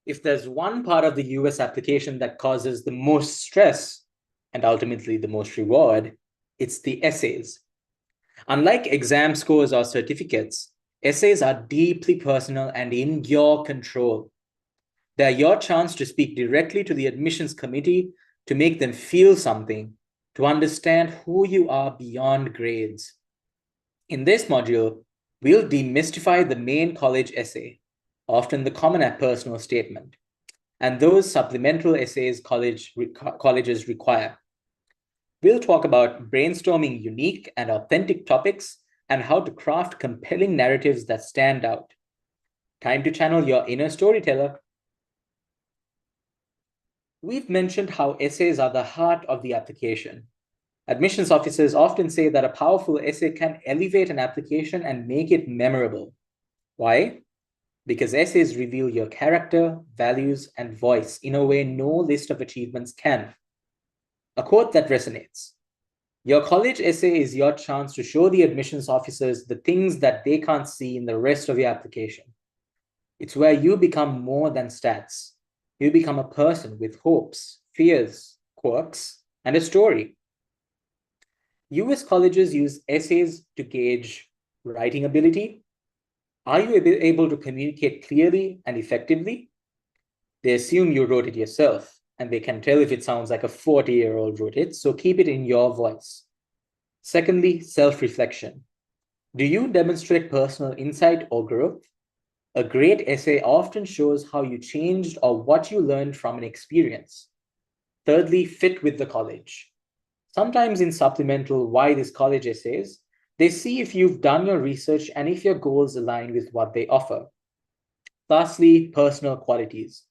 If there's one part of the US application that causes the most stress and ultimately the most reward, it's the essays. Unlike exam scores or certificates, essays are deeply personal and in your control. They're your chance to speak directly to the admissions committee, to make them feel something, to understand who you are beyond grades. In this module, we'll demystify the main college essay, often the Common App personal statement, and those supplemental essays colleges require. We'll talk about brainstorming unique and authentic topics and how to craft compelling narratives that stand out. Time to channel your inner storyteller. We've mentioned how essays are the heart of the application. Admissions officers often say that a powerful essay can elevate an application and make it memorable. Why? Because essays reveal your character, values, and voice in a way no list of achievements can. A quote that resonates. Your college essay is your chance to show the admissions officers the things that they can't see in the rest of your application. It's where you become more than stats. You become a person with hopes, fears, quirks, and a story. US colleges use essays to gauge writing ability. Are you able to communicate clearly and effectively? They assume you wrote it yourself, and they can tell if it sounds like a 40-year-old wrote it, so keep it in your voice. Secondly, self-reflection. Do you demonstrate personal insight or growth? A great essay often shows how you changed or what you learned from an experience. Thirdly, fit with the college. Sometimes in supplemental Why This College essays, they see if you've done your research and if your goals align with what they offer. Lastly, personal qualities.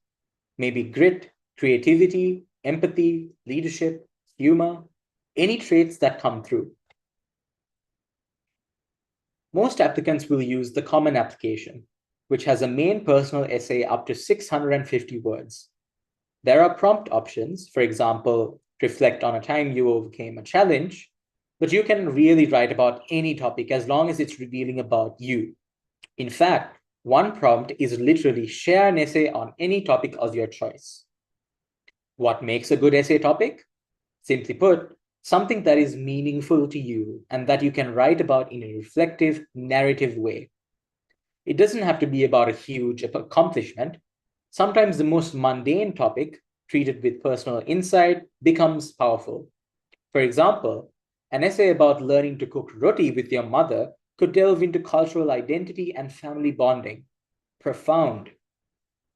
Maybe grit, creativity, empathy, leadership, humor, any traits that come through. Most applicants will use the Common Application, which has a main personal essay up to 650 words. There are prompt options, for example, reflect on a time you overcame a challenge, but you can really write about any topic as long as it's revealing about you. In fact, one prompt is literally share an essay on any topic of your choice. What makes a good essay topic? Simply put, something that is meaningful to you and that you can write about in a reflective, narrative way. It doesn't have to be about a huge accomplishment. Sometimes the most mundane topic, treated with personal insight, becomes powerful. For example, an essay about learning to cook roti with your mother could delve into cultural identity and family bonding. Profound.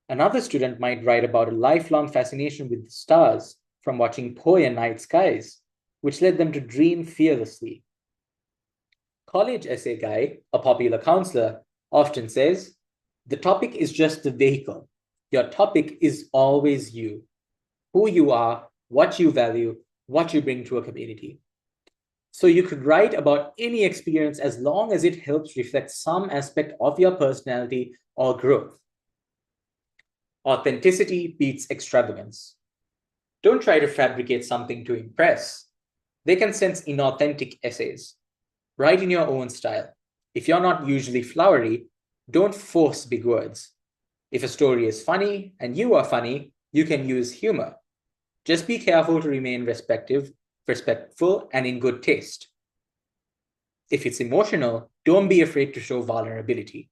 Another student might write about a lifelong fascination with the stars from watching Poe and Night Skies, which led them to dream fearlessly. College essay guy, a popular counselor, often says, the topic is just the vehicle. Your topic is always you. Who you are, what you value, what you bring to a community. So you could write about any experience as long as it helps reflect some aspect of your personality or growth. Authenticity beats extravagance. Don't try to fabricate something to impress. They can sense inauthentic essays. Write in your own style. If you're not usually flowery, don't force big words. If a story is funny and you are funny, you can use humor. Just be careful to remain respectful, and in good taste. If it's emotional, don't be afraid to show vulnerability.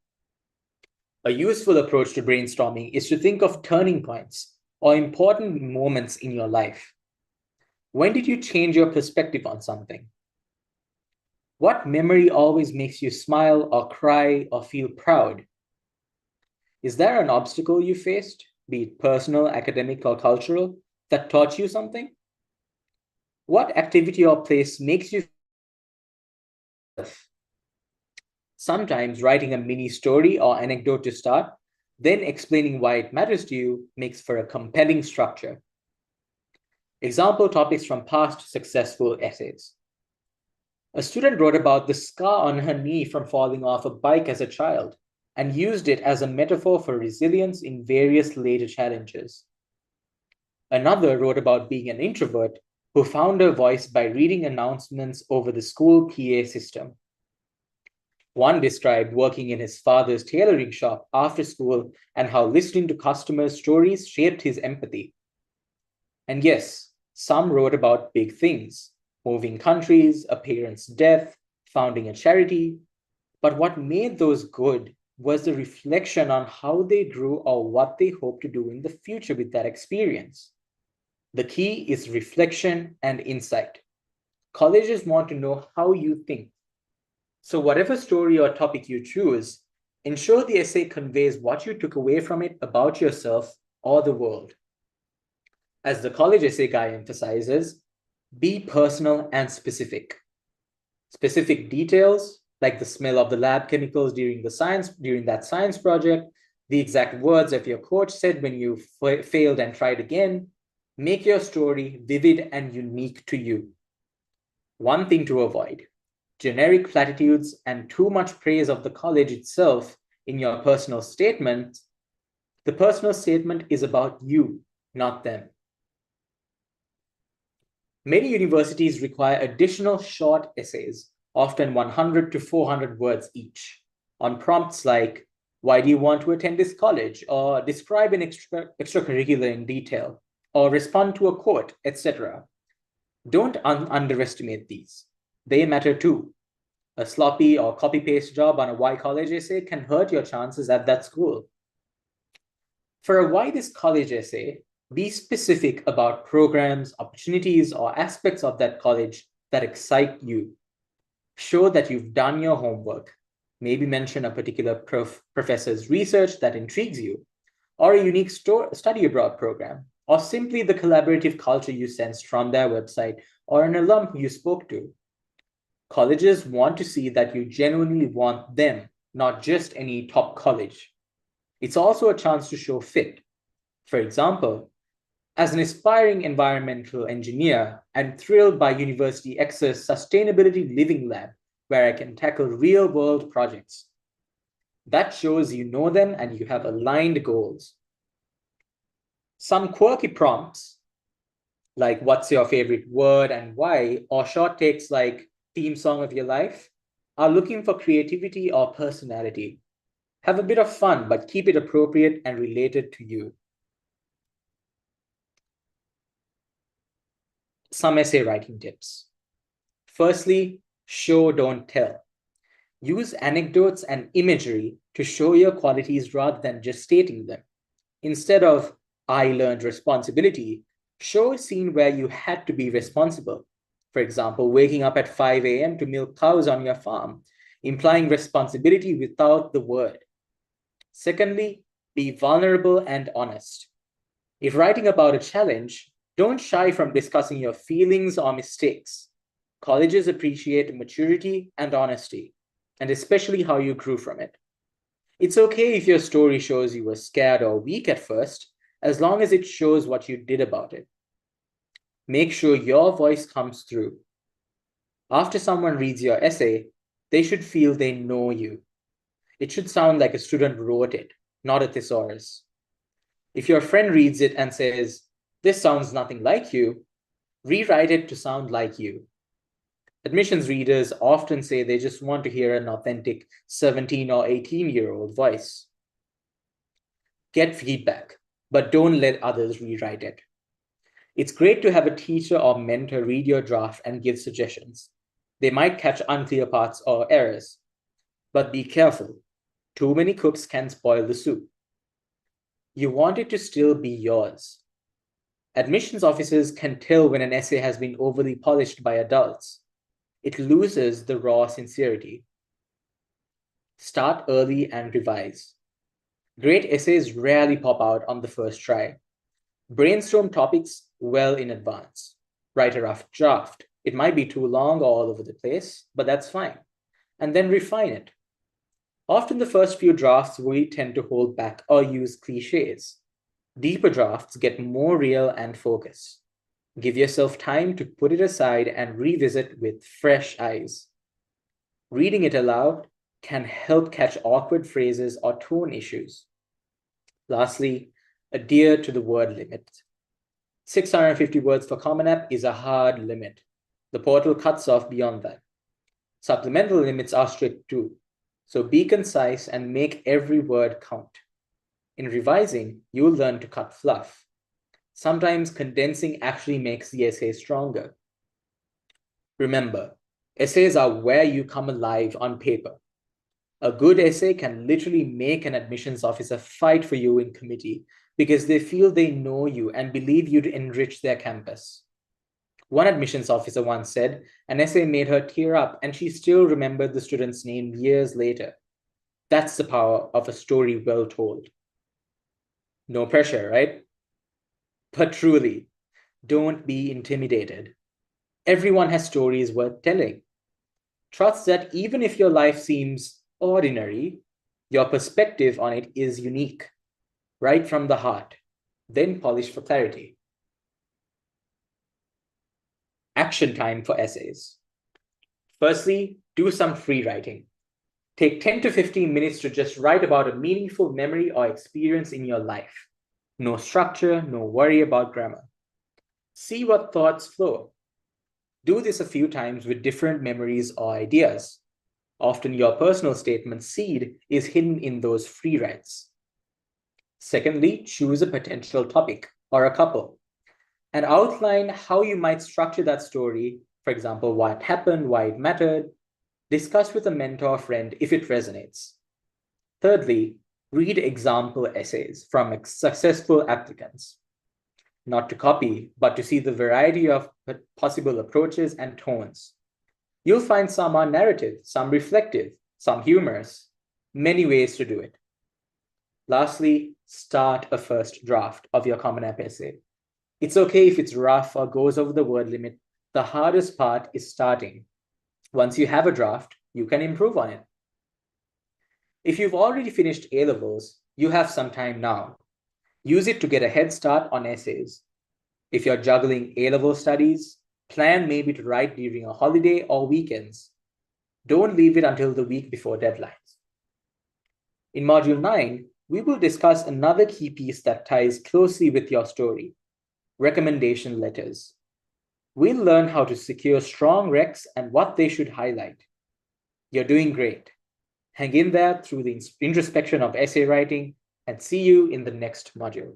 A useful approach to brainstorming is to think of turning points or important moments in your life. When did you change your perspective on something? What memory always makes you smile or cry or feel proud? Is there an obstacle you faced, be it personal, academic, or cultural, that taught you something? What activity or place makes you feel? Sometimes writing a mini story or anecdote to start, then explaining why it matters to you makes for a compelling structure. Example topics from past successful essays. A student wrote about the scar on her knee from falling off a bike as a child and used it as a metaphor for resilience in various later challenges. Another wrote about being an introvert who found her voice by reading announcements over the school PA system. One described working in his father's tailoring shop after school and how listening to customers' stories shaped his empathy. And yes, some wrote about big things, moving countries, a parent's death, founding a charity. But what made those good was the reflection on how they grew or what they hope to do in the future with that experience. The key is reflection and insight. Colleges want to know how you think. So, whatever story or topic you choose, ensure the essay conveys what you took away from it about yourself or the world. As the college essay guy emphasizes, be personal and specific. Specific details, like the smell of the lab chemicals during that science project, the exact words that your coach said when you failed and tried again, make your story vivid and unique to you. One thing to avoid: generic platitudes and too much praise of the college itself in your personal statement. The personal statement is about you, not them. Many universities require additional short essays, often 100 to 400 words each, on prompts like, why do you want to attend this college? Or describe an extracurricular in detail, or respond to a quote, etc. Don't underestimate these. They matter too. A sloppy or copy-paste job on a why college essay can hurt your chances at that school. For a why this college essay, be specific about programs, opportunities, or aspects of that college that excite you. Show that you've done your homework. Maybe mention a particular professor's research that intrigues you, or a unique study abroad program, or simply the collaborative culture you sensed from their website or an alum you spoke to. Colleges want to see that you genuinely want them, not just any top college. It's also a chance to show fit. For example, as an aspiring environmental engineer, I'm thrilled by University X's Sustainability Living Lab, where I can tackle real-world projects. That shows you know them and you have aligned goals. Some quirky prompts, like what's your favorite word and why, or short takes like theme song of your life, are looking for creativity or personality. Have a bit of fun, but keep it appropriate and related to you. Some essay writing tips. Firstly, show, don't tell. Use anecdotes and imagery to show your qualities rather than just stating them. Instead of, I learned responsibility, show a scene where you had to be responsible. For example, waking up at 5 a.m. to milk cows on your farm, implying responsibility without the word. Secondly, be vulnerable and honest. If writing about a challenge, don't shy from discussing your feelings or mistakes. Colleges appreciate maturity and honesty, and especially how you grew from it. It's okay if your story shows you were scared or weak at first, as long as it shows what you did about it. Make sure your voice comes through. After someone reads your essay, they should feel they know you. It should sound like a student wrote it, not a thesaurus. If your friend reads it and says, this sounds nothing like you, rewrite it to sound like you. Admissions readers often say they just want to hear an authentic 17 or 18-year-old voice. Get feedback, but don't let others rewrite it. It's great to have a teacher or mentor read your draft and give suggestions. They might catch unclear parts or errors. But be careful. Too many cooks can spoil the soup. You want it to still be yours. Admissions officers can tell when an essay has been overly polished by adults. It loses the raw sincerity. Start early and revise. Great essays rarely pop out on the first try. Brainstorm topics well in advance. Write a rough draft. It might be too long or all over the place, but that's fine. And then refine it. Often the first few drafts we tend to hold back or use cliches. Deeper drafts get more real and focused. Give yourself time to put it aside and revisit with fresh eyes. Reading it aloud can help catch awkward phrases or tone issues. Lastly, adhere to the word limit. 650 words for Common App is a hard limit. The portal cuts off beyond that. Supplemental limits are strict too. So be concise and make every word count. In revising, you will learn to cut fluff. Sometimes condensing actually makes the essay stronger. Remember, essays are where you come alive on paper. A good essay can literally make an admissions officer fight for you in committee because they feel they know you and believe you'd enrich their campus. One admissions officer once said an essay made her tear up and she still remembered the student's name years later. That's the power of a story well told. No pressure, right? But truly, don't be intimidated. Everyone has stories worth telling. Trust that even if your life seems ordinary, your perspective on it is unique, right from the heart, then polish for clarity. Action time for essays. Firstly, do some free writing. Take 10 to 15 minutes to just write about a meaningful memory or experience in your life. No structure, no worry about grammar. See what thoughts flow. Do this a few times with different memories or ideas. Often your personal statement seed is hidden in those free writes. Secondly, choose a potential topic or a couple and outline how you might structure that story. For example, what happened, why it mattered. Discuss with a mentor or friend if it resonates. Thirdly, read example essays from successful applicants. Not to copy, but to see the variety of possible approaches and tones. You'll find some are narrative, some reflective, some humorous, many ways to do it. Lastly, start a first draft of your Common App essay. It's okay if it's rough or goes over the word limit. The hardest part is starting. Once you have a draft, you can improve on it. If you've already finished A-levels, you have some time now. Use it to get a head start on essays. If you're juggling A-level studies, plan maybe to write during a holiday or weekends. Don't leave it until the week before deadlines. In Module 9, we will discuss another key piece that ties closely with your story: recommendation letters. We'll learn how to secure strong recs and what they should highlight. You're doing great. Hang in there through the introspection of essay writing and see you in the next module.